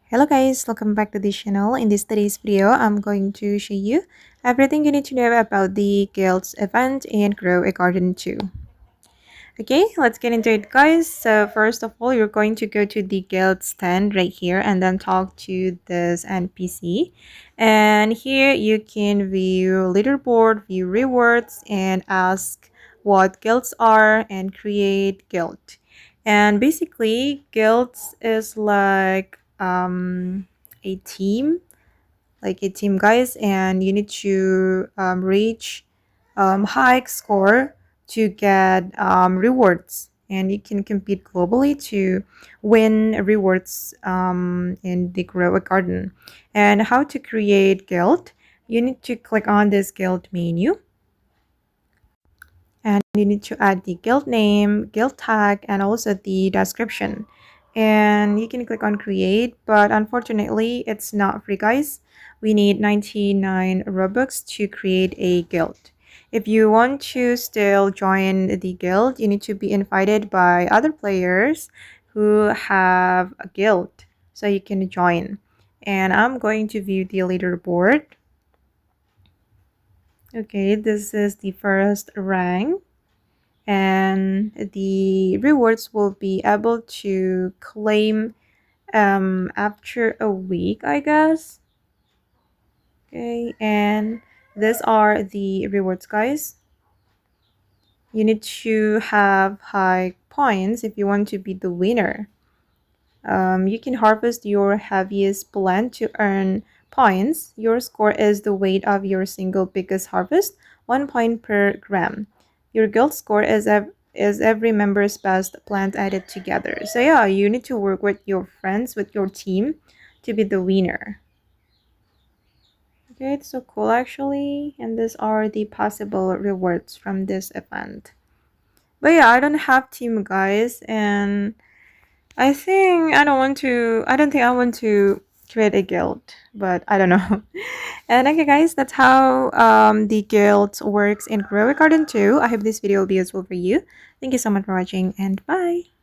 Hello guys, welcome back to this channel. In this today's video, I'm going to show you everything you need to know about the Guilds event and Grow a Garden too. Okay, let's get into it guys. So first of all, you're going to go to the guild stand right here and then talk to this NPC. And here you can view leaderboard, view rewards, and ask what guilds are and create guild. And basically, guilds is a team, guys, and you need to reach high score to get rewards, and you can compete globally to win rewards in the Grow a Garden. And how to create guild, you need to click on this guild menu, and you need to add the guild name, guild tag, and also the description. And you can click on create, but unfortunately it's not free guys. We need 99 Robux to create a guild. If you want to still join the guild, you need to be invited by other players who have a guild so you can join. And I'm going to view the leaderboard. Okay, this is the first rank, and the rewards will be able to claim after a week, I guess. Okay, and these are the rewards guys. You need to have high points if you want to be the winner. You can harvest your heaviest plant to earn points. Your score is the weight of your single biggest harvest, 1 point per gram. Your guild score is every member's best plant added together. So yeah, you need to work with your friends, with your team, to be the winner. Okay, it's so cool actually. And these are the possible rewards from this event. But yeah, I don't have team guys, and I don't think I want to create a guild, but I don't know. And okay guys, that's how the guild works in Grow a Garden too. I hope this video will be useful for you. Thank you so much for watching, and bye.